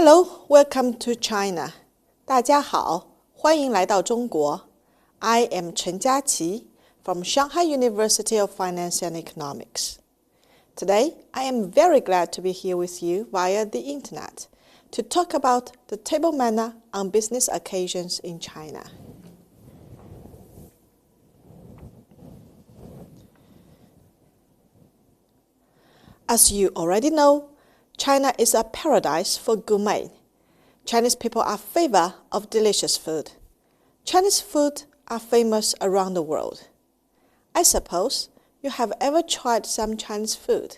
Hello, welcome to China. 大家好，欢迎来到中国。I am Chen Jiaqi from Shanghai University of Finance and Economics. Today, I am very glad to be here with you via the internet to talk about the table manner on business occasions in China. As you already know, China is a paradise for gourmet. Chinese people are favored of delicious food. Chinese food are famous around the world. I suppose you have ever tried some Chinese food.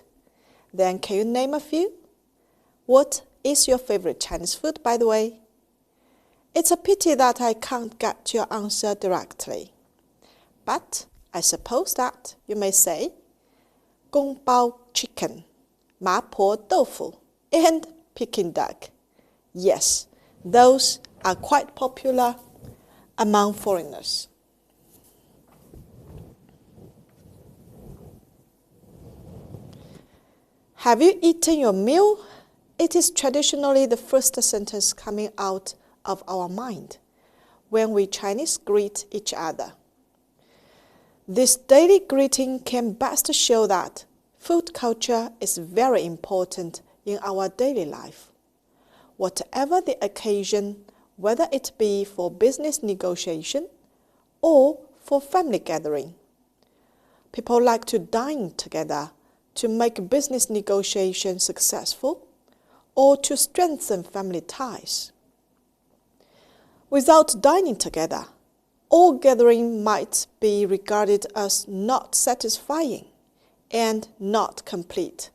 Then can you name a few? What is your favorite Chinese food, by the way? It's a pity that I can't get your answer directly. But I suppose that you may say, 宫保 chicken, 麻婆豆腐, and Peking duck. Yes, those are quite popular among foreigners. Have you eaten your meal? It is traditionally the first sentence coming out of our mind when we Chinese greet each other. This daily greeting can best show that food culture is very important in our daily life. Whatever the occasion, whether it be for business negotiation or for family gathering, people like to dine together to make business negotiations successful or to strengthen family ties. Without dining together, all gathering might be regarded as not satisfying and not complete.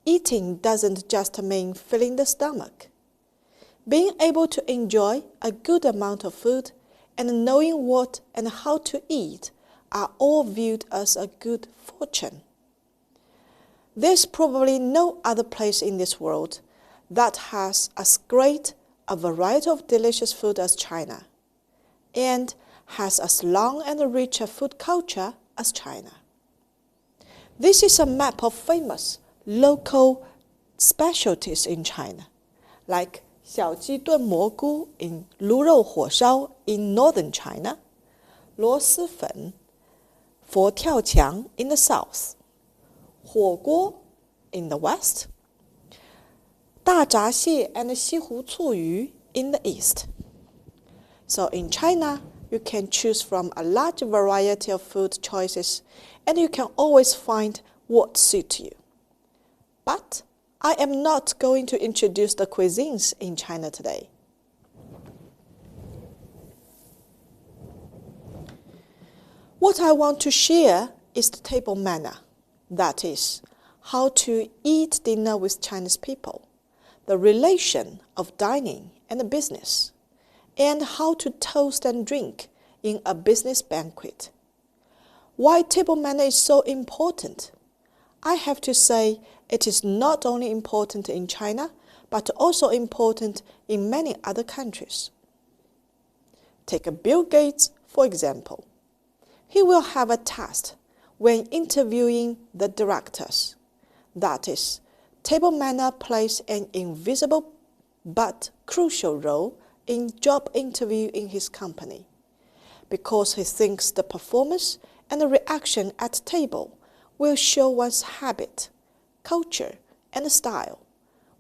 Eating doesn't just mean filling the stomach. Being able to enjoy a good amount of food and knowing what and how to eat are all viewed as a good fortune. There's probably no other place in this world that has as great a variety of delicious food as China, and has as long and rich a food culture as China. This is a map of famous local specialties in China, like 小鸡炖蘑菇 in 卤肉火烧 in northern China, 螺蛳粉 佛跳墙 in the south, 火锅 in the west, 大闸蟹 and 西湖醋鱼 in the east. So in China, you can choose from a large variety of food choices, and you can always find what suits you. But I am not going to introduce the cuisines in China today. What I want to share is the table manner, that is, how to eat dinner with Chinese people, the relation of dining and business, and how to toast and drink in a business banquet. Why table manner is so important? I have to say it is not only important in China, but also important in many other countries. Take Bill Gates, for example. He will have a test when interviewing the directors. That is, table manner plays an invisible but crucial role in job interview in his company, because he thinks the performance and the reaction at table will show one's habit, culture, and style,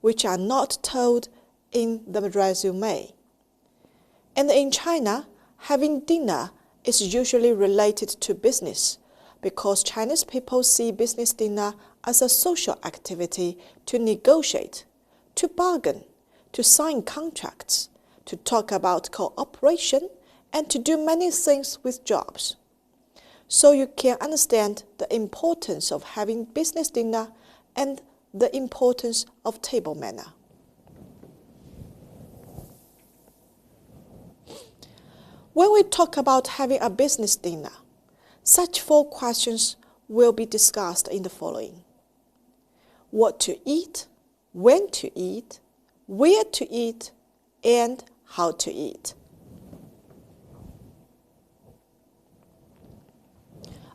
which are not told in the resume. And in China, having dinner is usually related to business, because Chinese people see business dinner as a social activity to negotiate, to bargain, to sign contracts, to talk about cooperation, and to do many things with jobs. So you can understand the importance of having business dinner and the importance of table manner. When we talk about having a business dinner, such 4 questions will be discussed in the following: what to eat, when to eat, where to eat, and how to eat.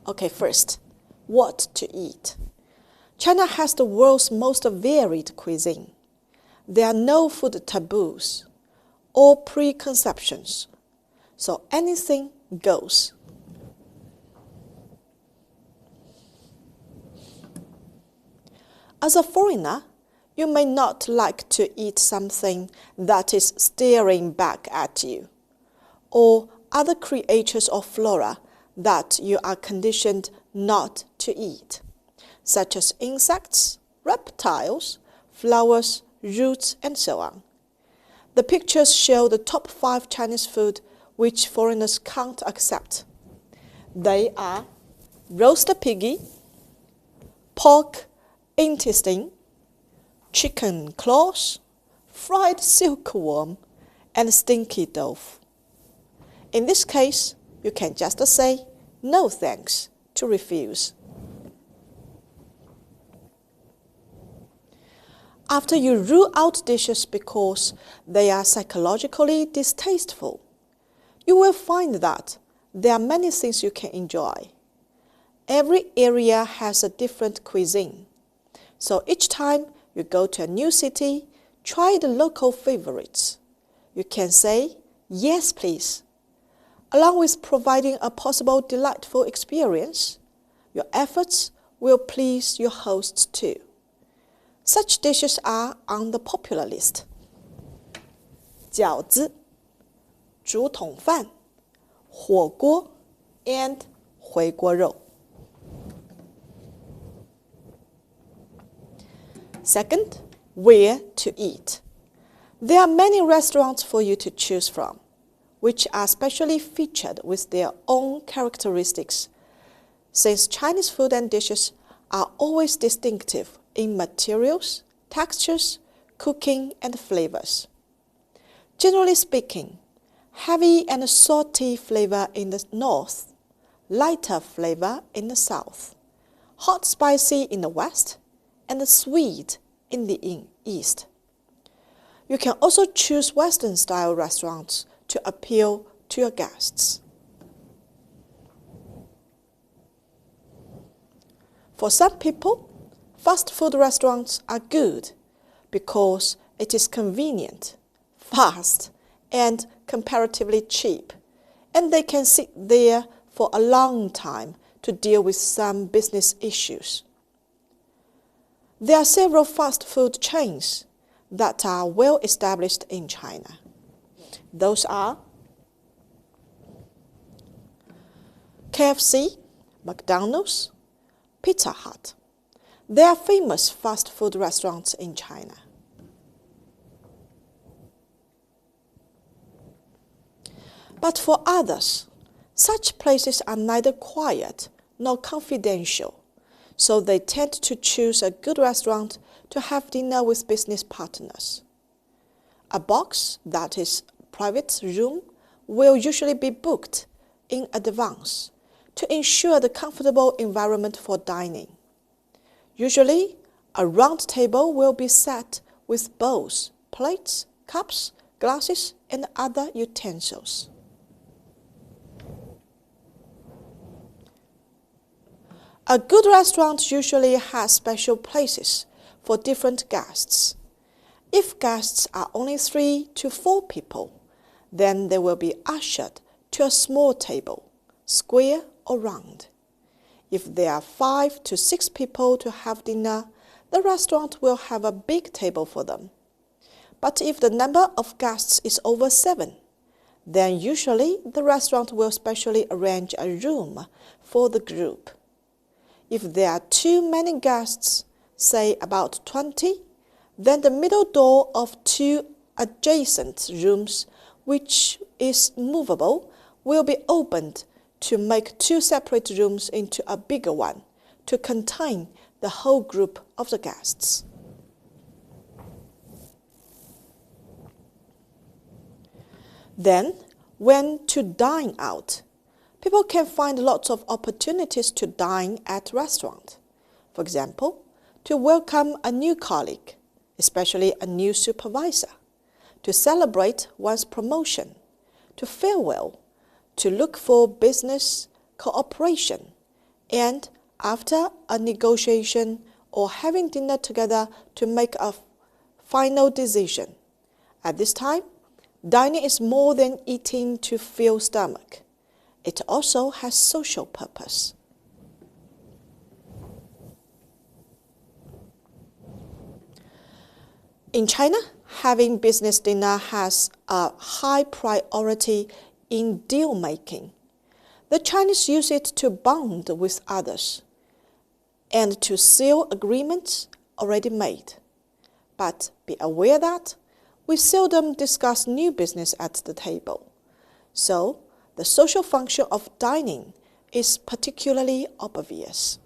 Okay, first, what to eat. China has the world's most varied cuisine. there are no food taboos or preconceptions, so anything goes. As a foreigner, you may not like to eat something that is staring back at you, or other creatures or flora that you are conditioned not to eat, such as insects, reptiles, flowers, roots, and so on. The pictures show the top 5 Chinese food which foreigners can't accept. They are roasted piggy, pork intestine, chicken claws, fried silkworm, and stinky tofu. In this case, you can just say no thanks to refuse. After you rule out dishes because they are psychologically distasteful, you will find that there are many things you can enjoy. Every area has a different cuisine, so each time you go to a new city, try the local favorites. You can say, yes, please. Along with providing a possible delightful experience, your efforts will please your hosts too. Such dishes are on the popular list: 饺子、竹筒饭、火锅 and 回锅肉。Second, where to eat. There are many restaurants for you to choose from, which are specially featured with their own characteristics, since Chinese food and dishes are always distinctive in materials, textures, cooking, and flavors. Generally speaking, heavy and salty flavor in the north, lighter flavor in the south, hot spicy in the west, and sweet in the east. You can also choose Western-style restaurants to appeal to your guests. For some people, fast food restaurants are good because it is convenient, fast, and comparatively cheap, and they can sit there for a long time to deal with some business issues. There are several fast food chains that are well established in China. Those are KFC, McDonald's, Pizza Hut. They are famous fast food restaurants in China. But for others, such places are neither quiet nor confidential, so they tend to choose a good restaurant to have dinner with business partners. A box, that is, private room, will usually be booked in advance to ensure the comfortable environment for dining. Usually, a round table will be set with bowls, plates, cups, glasses, and other utensils. A good restaurant usually has special places for different guests. If guests are only 3 to 4 people, then they will be ushered to a small table, square or round. If there are 5 to 6 people to have dinner, the restaurant will have a big table for them. But if the number of guests is over 7, then usually the restaurant will specially arrange a room for the group. If there are too many guests, say about 20, then the middle door of 2 adjacent rooms, which is movable, will be opened to make 2 separate rooms into a bigger one to contain the whole group of the guests. Then, when to dine out, people can find lots of opportunities to dine at restaurants. For example, to welcome a new colleague, especially a new supervisor, to celebrate one's promotion, to farewell, to look for business cooperation, and after a negotiation or having dinner together to make a final decision. At this time, dining is more than eating to fill stomach. It also has social purpose. In China, having business dinner has a high priority in deal-making. The Chinese use it to bond with others and to seal agreements already made. But be aware that we seldom discuss new business at the table. So, the social function of dining is particularly obvious.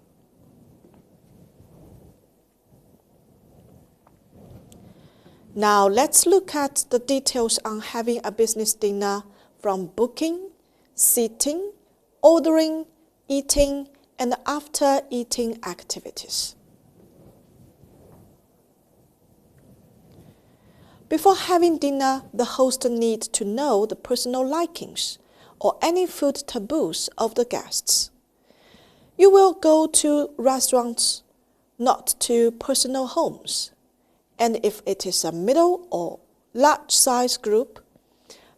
Now let's look at the details on having a business dinner, from booking, sitting, ordering, eating, and after eating activities. Before having dinner, the host needs to know the personal likings or any food taboos of the guests. You will go to restaurants, not to personal homes. And if it is a middle or large-size group,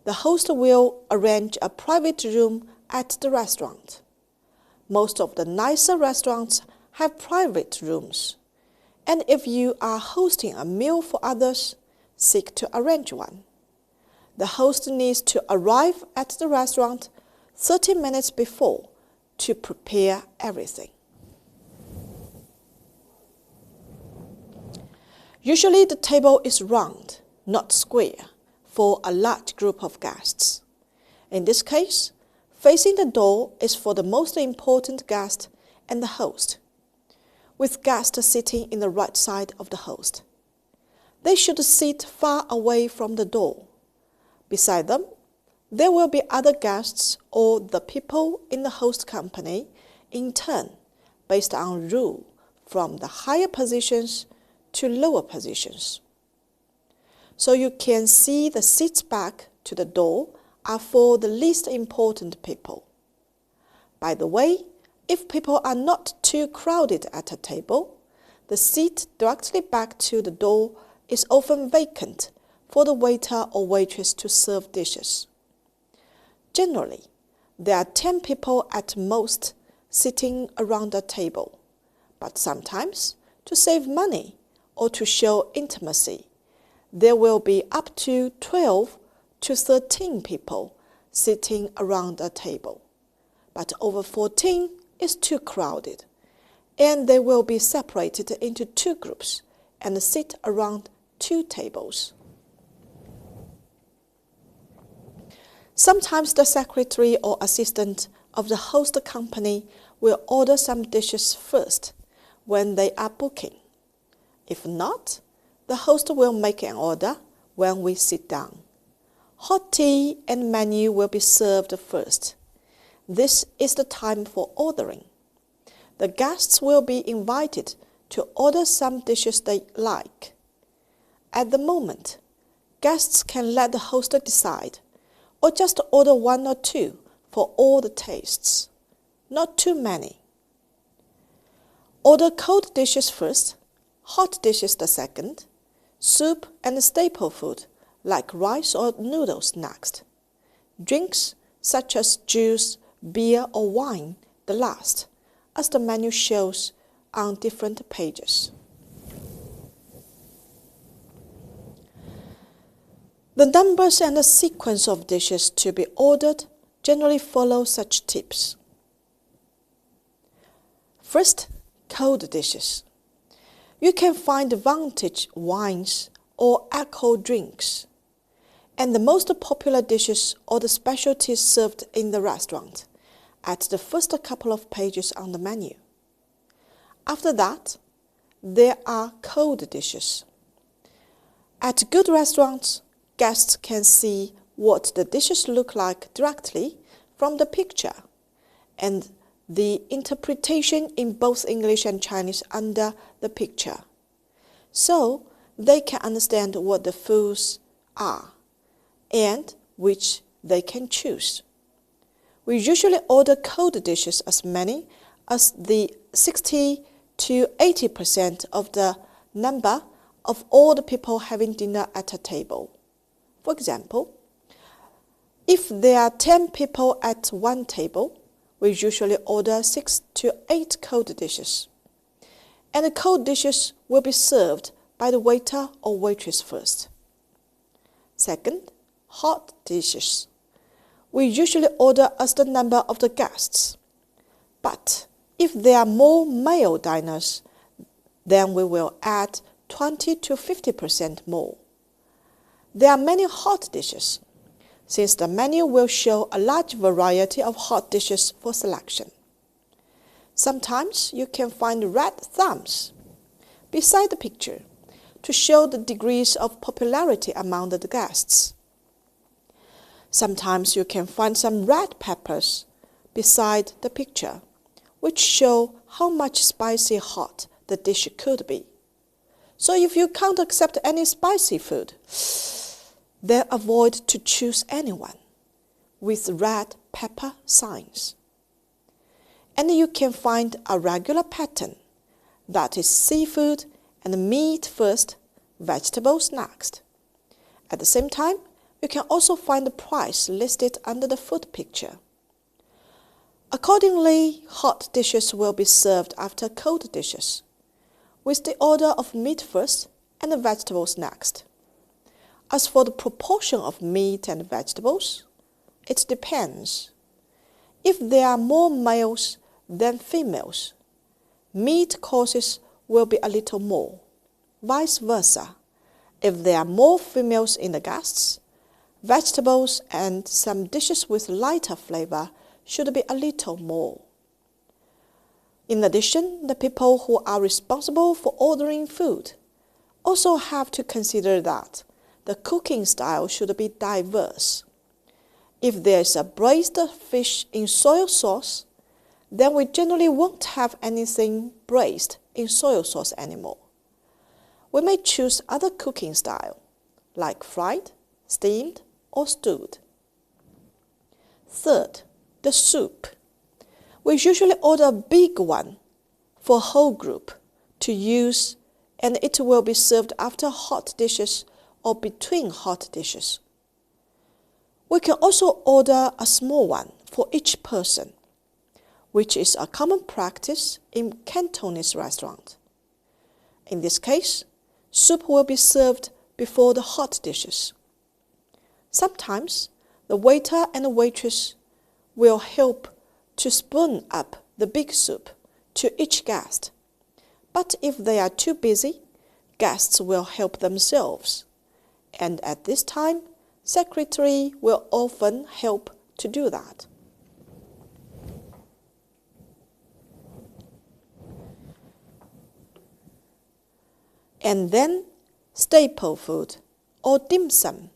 the host will arrange a private room at the restaurant. Most of the nicer restaurants have private rooms. And if you are hosting a meal for others, seek to arrange one. The host needs to arrive at the restaurant 30 minutes before to prepare everything. Usually the table is round, not square, for a large group of guests. In this case, facing the door is for the most important guest and the host, with guests sitting in the right side of the host. They should sit far away from the door. Beside them, there will be other guests or the people in the host company in turn, based on rule from the higher positions to lower positions. So you can see the seats back to the door are for the least important people. By the way, if people are not too crowded at a table, the seat directly back to the door is often vacant for the waiter or waitress to serve dishes. Generally, there are 10 people at most sitting around a table, but sometimes, to save money or to show intimacy, there will be up to 12 to 13 people sitting around a table. But over 14 is too crowded, and they will be separated into two groups and sit around two tables. Sometimes the secretary or assistant of the host company will order some dishes first when they are booking. If not, the host will make an order when we sit down. Hot tea and menu will be served first. This is the time for ordering. The guests will be invited to order some dishes they like. At the moment, guests can let the host decide, or just order one or two for all the tastes, not too many. Order cold dishes first, hot dishes the second, soup and staple food like rice or noodles next. Drinks such as juice, beer or wine the last, as the menu shows on different pages. The numbers and the sequence of dishes to be ordered generally follow such tips. First, cold dishes. You can find vintage wines or alcohol drinks, and the most popular dishes or the specialties served in the restaurant at the first couple of pages on the menu. After that, there are cold dishes. At good restaurants, guests can see what the dishes look like directly from the picture, and the interpretation in both English and Chinese under the picture, so they can understand what the foods are and which they can choose. We usually order cold dishes as many as the 60 to 80% of the number of all the people having dinner at a table. For example, if there are 10 people at one table, we usually order 6 to 8 cold dishes. And the cold dishes will be served by the waiter or waitress first. Second, hot dishes. We usually order as the number of the guests. But if there are more male diners, then we will add 20 to 50% more. There are many hot dishes, since the menu will show a large variety of hot dishes for selection. Sometimes you can find red thumbs beside the picture to show the degrees of popularity among the guests. Sometimes you can find some red peppers beside the picture, which show how much spicy hot the dish could be. So if you can't accept any spicy food, then avoid to choose anyone with red pepper signs. And you can find a regular pattern, that is seafood and meat first, vegetables next. At the same time, you can also find the price listed under the food picture. Accordingly, hot dishes will be served after cold dishes, with the order of meat first and the vegetables next. As for the proportion of meat and vegetables, it depends. If there are more males than females, meat courses will be a little more. Vice versa, if there are more females in the guests, vegetables and some dishes with lighter flavor should be a little more. In addition, the people who are responsible for ordering food also have to consider that the cooking style should be diverse. If there is a braised fish in soy sauce, then we generally won't have anything braised in soy sauce anymore. We may choose other cooking style, like fried, steamed, or stewed. Third, the soup. We usually order a big one for a whole group to use, and it will be served after hot dishes or between hot dishes. We can also order a small one for each person, which is a common practice in Cantonese restaurants. In this case, soup will be served before the hot dishes. Sometimes, the waiter and the waitress will help to spoon up the big soup to each guest. But if they are too busy, guests will help themselves. And at this time, secretary will often help to do that. And then, staple food, or dim sum.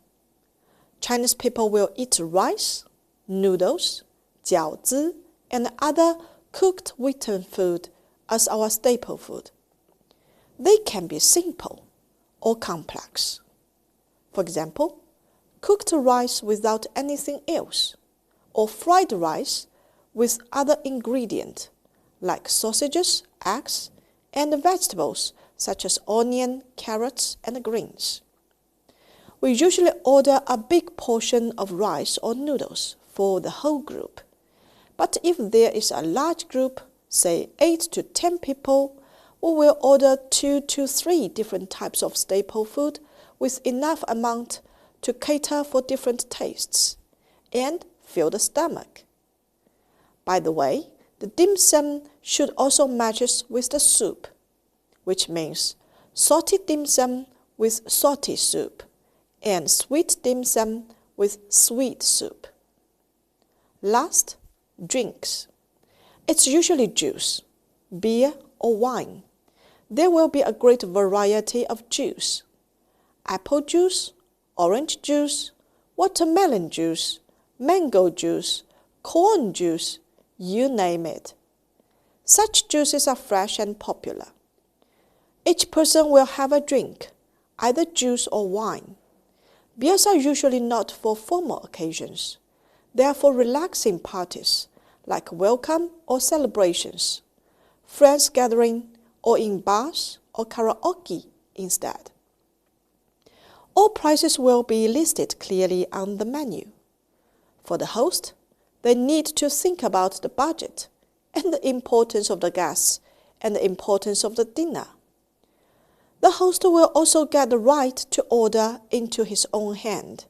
Chinese people will eat rice, noodles, 饺子, and other cooked wheaten food as our staple food. They can be simple or complex. For example, cooked rice without anything else, or fried rice with other ingredients like sausages, eggs, and vegetables such as onion, carrots, and greens. We usually order a big portion of rice or noodles for the whole group. But if there is a large group, say 8 to 10 people, we will order 2 to 3 different types of staple food with enough amount to cater for different tastes and fill the stomach. By the way, the dim sum should also match with the soup, which means salty dim sum with salty soup and sweet dim sum with sweet soup. Last, drinks. It's usually juice, beer, or wine. There will be a great variety of juice: apple juice, orange juice, watermelon juice, mango juice, corn juice, you name it. Such juices are fresh and popular. Each person will have a drink, either juice or wine. Beers are usually not for formal occasions. They are for relaxing parties, like welcome or celebrations, friends gathering, or in bars or karaoke instead. All prices will be listed clearly on the menu. For the host, they need to think about the budget and the importance of the guests and the importance of the dinner. The host will also get the right to order into his own hand.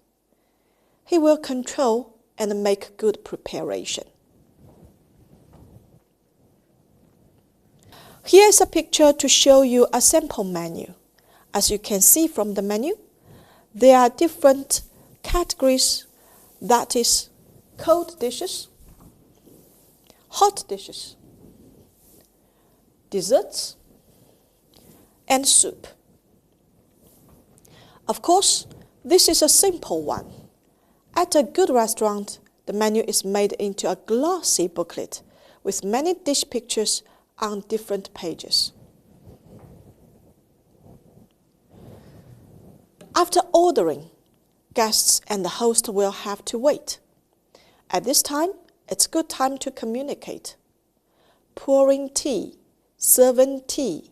He will control and make good preparation. Here is a picture to show you a sample menu. As you can see from the menu, there are different categories, that is, cold dishes, hot dishes, desserts, and soup. Of course, this is a simple one. At a good restaurant, the menu is made into a glossy booklet with many dish pictures on different pages. After ordering, guests and the host will have to wait. At this time, it's a good time to communicate. Pouring tea, serving tea,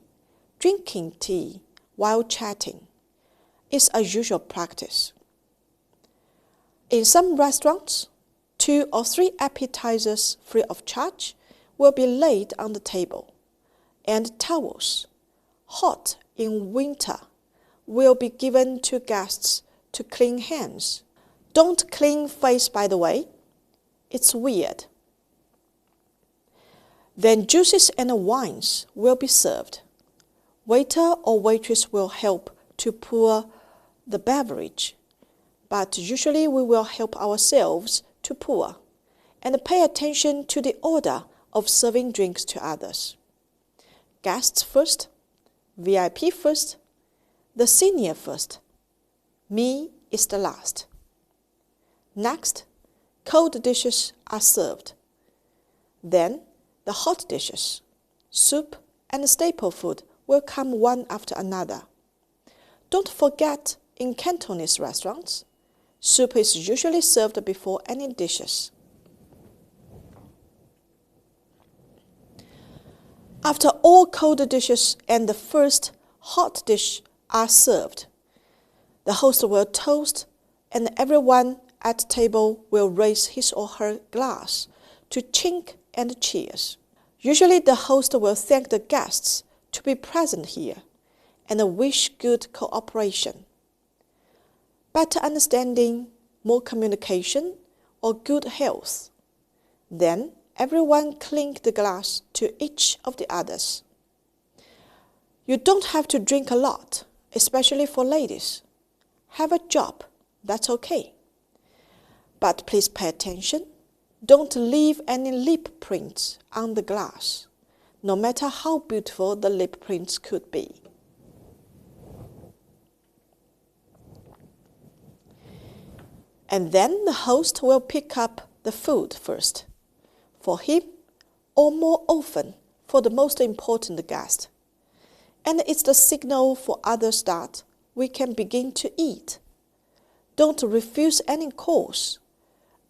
drinking tea while chatting is a usual practice. In some restaurants, 2 or 3 appetizers free of charge will be laid on the table, and towels, hot in winter, will be given to guests to clean hands. Don't clean face, by the way. It's weird. Then juices and wines will be served. Waiter or waitress will help to pour the beverage, but usually we will help ourselves to pour and pay attention to the order of serving drinks to others. Guests first, VIP first, the senior first. Me is the last. Next, cold dishes are served. Then, the hot dishes, soup, and staple food will come one after another. Don't forget, in Cantonese restaurants, soup is usually served before any dishes. After all cold dishes and the first hot dish are served, the host will toast and everyone at table will raise his or her glass to chink and cheers. Usually the host will thank the guests to be present here and wish good cooperation, better understanding, more communication, or good health. Then everyone clink the glass to each of the others. You don't have to drink a lot, especially for ladies. Have a job, that's okay. But please pay attention. Don't leave any lip prints on the glass, no matter how beautiful the lip prints could be. And then the host will pick up the food first, for him, or more often, for the most important guest. And it's the signal for others that we can begin to eat. Don't refuse any course.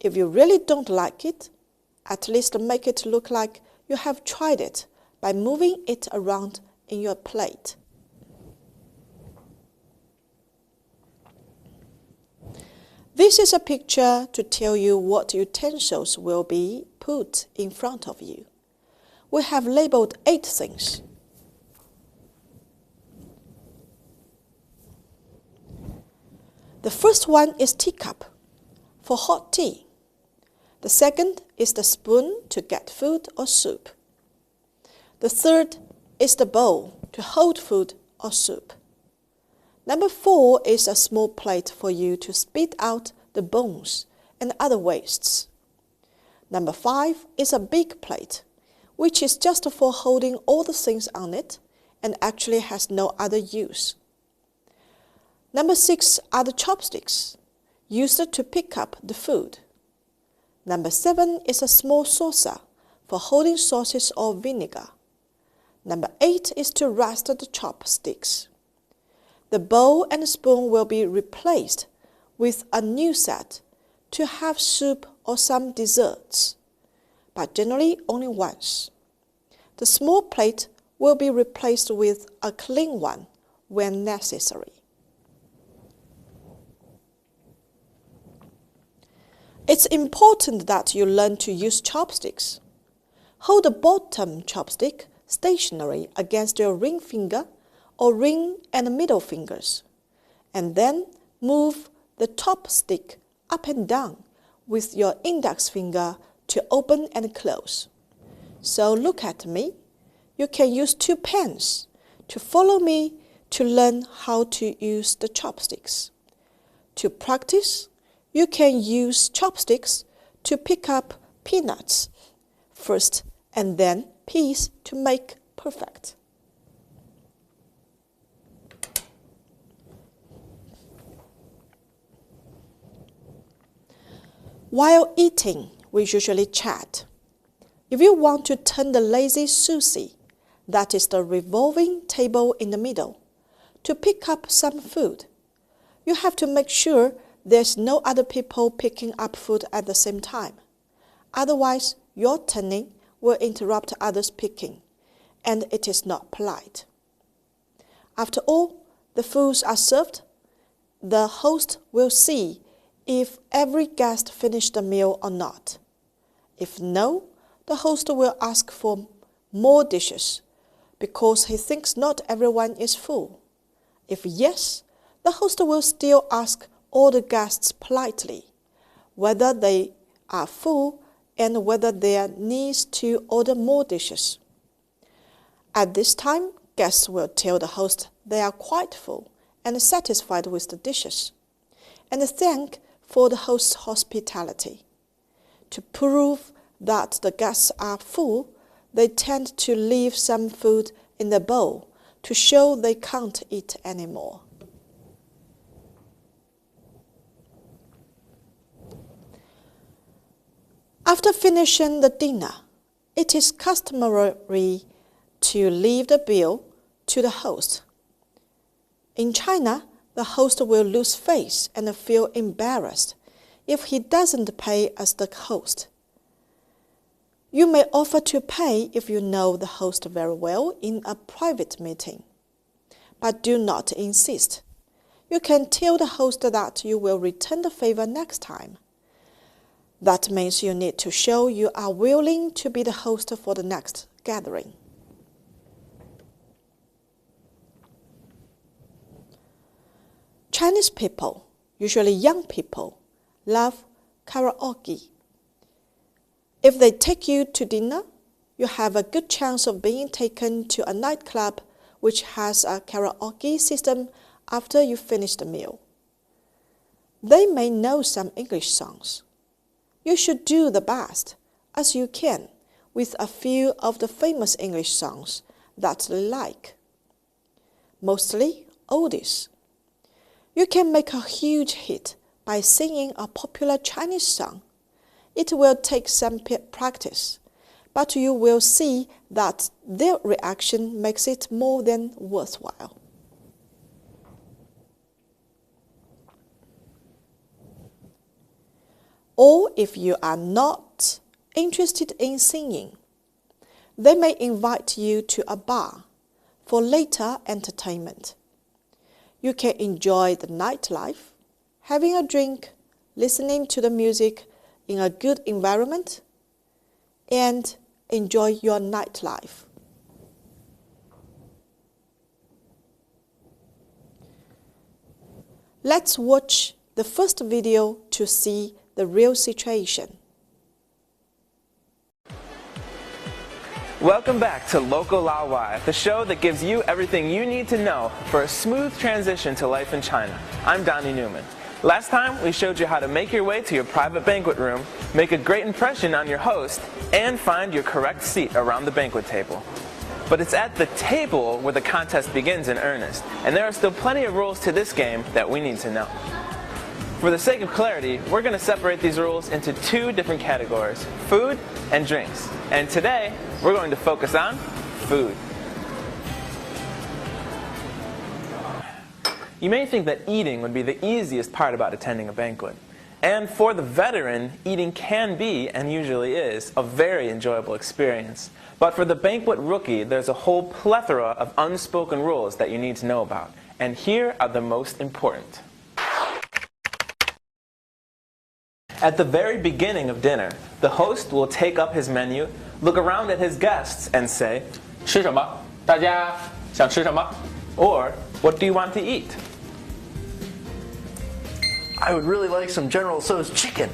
If you really don't like it, at least make it look like you have tried it by moving it around in your plate. This is a picture to tell you what utensils will be put in front of you. We have labeled 8 things. The first one is teacup for hot tea. The second is the spoon to get food or soup. The third is the bowl to hold food or soup. Number 4 is a small plate for you to spit out the bones and other wastes. Number 5 is a big plate, which is just for holding all the things on it and actually has no other use. Number 6 are the chopsticks, used to pick up the food. Number 7 is a small saucer for holding sauces or vinegar. Number 8 is to rest the chopsticks. The bowl and spoon will be replaced with a new set to have soup or some desserts, but generally only once. The small plate will be replaced with a clean one when necessary. It's important that you learn to use chopsticks. Hold the bottom chopstick stationary against your ring finger or ring and middle fingers, and then move the top stick up and down with your index finger to open and close. So look at me. You can use 2 pens to follow me to learn how to use the chopsticks. To practice, you can use chopsticks to pick up peanuts first and then peas to make perfect. While eating, we usually chat. If you want to turn the lazy Susie, that is the revolving table in the middle, to pick up some food, you have to make sure there's no other people picking up food at the same time. Otherwise, your turning will interrupt others picking, and it is not polite. After all the foods are served, the host will see if every guest finished the meal or not. If no, the host will ask for more dishes because he thinks not everyone is full. If yes, the host will still ask all the guests politely whether they are full and whether there needs to order more dishes. At this time, guests will tell the host they are quite full and satisfied with the dishes, and thank for the host's hospitality. To prove that the guests are full, they tend to leave some food in the bowl to show they can't eat anymore. After finishing the dinner, it is customary to leave the bill to the host. In China, the host will lose face and feel embarrassed if he doesn't pay as the host. You may offer to pay if you know the host very well in a private meeting, but do not insist. You can tell the host that you will return the favor next time. That means you need to show you are willing to be the host for the next gathering. Chinese people, usually young people, love karaoke. If they take you to dinner, you have a good chance of being taken to a nightclub which has a karaoke system after you finish the meal. They may know some English songs. You should do the best as you can with a few of the famous English songs that they like. Mostly oldies. You can make a huge hit by singing a popular Chinese song. It will take some practice, but you will see that their reaction makes it more than worthwhile. Or if you are not interested in singing, they may invite you to a bar for later entertainment. You can enjoy the nightlife, having a drink, listening to the music in a good environment, and enjoy your nightlife. Let's watch the first video to see the real situation. Welcome back to Local Lao Wai, the show that gives you everything you need to know for a smooth transition to life in China. I'm Donnie Newman. Last time, we showed you how to make your way to your private banquet room, make a great impression on your host, and find your correct seat around the banquet table. But it's at the table where the contest begins in earnest, and there are still plenty of rules to this game that we need to know. For the sake of clarity, we're going to separate these rules into 2 different categories, food and drinks. And today, we're going to focus on food. You may think that eating would be the easiest part about attending a banquet. And for the veteran, eating can be, and usually is, a very enjoyable experience. But for the banquet rookie, there's a whole plethora of unspoken rules that you need to know about. And here are the most important. At the very beginning of dinner, the host will take up his menu, look around at his guests, and say, 吃什么？大家想吃什么？ or what do you want to eat? I would really like some General Tso's chicken.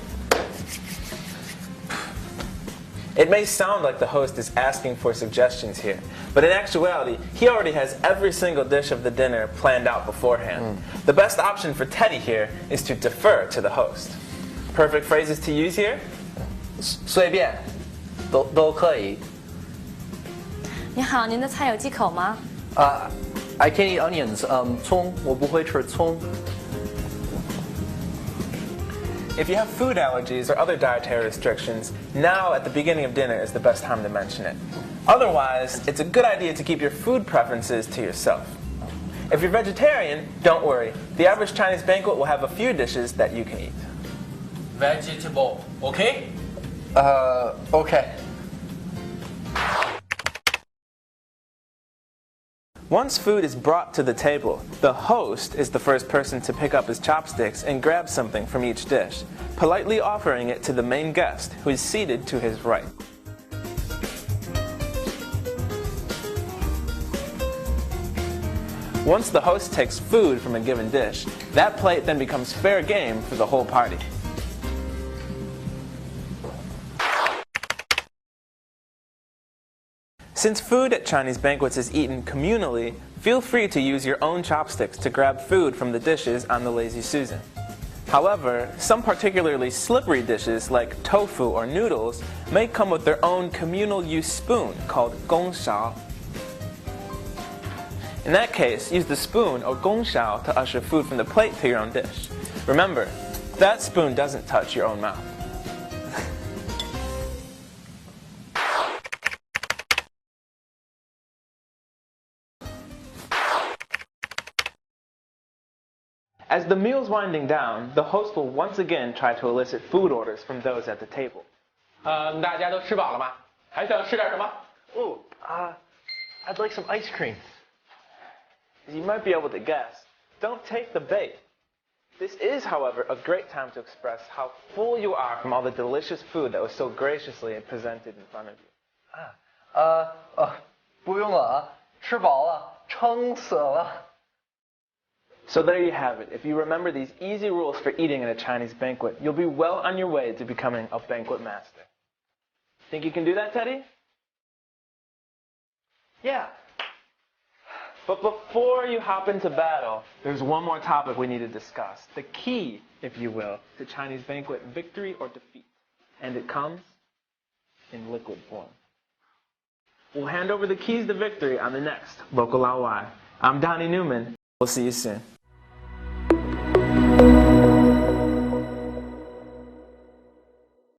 It may sound like the host is asking for suggestions here, but in actuality, he already has every single dish of the dinner planned out beforehand. The best option for Teddy here is to defer to the host. Perfect phrases to use here? 随便，都可以。你好，您的菜有忌口吗？ I can't eat onions. 葱，我不会吃葱。 If you have food allergies or other dietary restrictions, now at the beginning of dinner is the best time to mention it. Otherwise, it's a good idea to keep your food preferences to yourself. If you're vegetarian, don't worry. The average Chinese banquet will have a few dishes that you can eat. Vegetable, OK? OK. Once food is brought to the table, the host is the first person to pick up his chopsticks and grab something from each dish, politely offering it to the main guest, who is seated to his right. Once the host takes food from a given dish, that plate then becomes fair game for the whole party. Since food at Chinese banquets is eaten communally, feel free to use your own chopsticks to grab food from the dishes on the Lazy Susan. However, some particularly slippery dishes like tofu or noodles may come with their own communal use spoon called gongshao. In that case, use the spoon or gongshao to usher food from the plate to your own dish. Remember, that spoon doesn't touch your own mouth. As the meal's winding down, the host will once again try to elicit food orders from those at the table. 大家都吃饱了吗？还想吃点什么？ Oh, I'd like some ice cream. As you might be able to guess, don't take the bait. This is, however, a great time to express how full you are from all the delicious food that was so graciously presented in front of you. 不用了啊，吃饱了，撑死了。 So there you have it. If you remember these easy rules for eating at a Chinese banquet, you'll be well on your way to becoming a banquet master. Think you can do that, Teddy? Yeah. But before you hop into battle, there's one more topic we need to discuss. The key, if you will, to Chinese banquet victory or defeat. And it comes in liquid form. We'll hand over the keys to victory on the next Local LY. I'm Donnie Newman. We'll see you soon.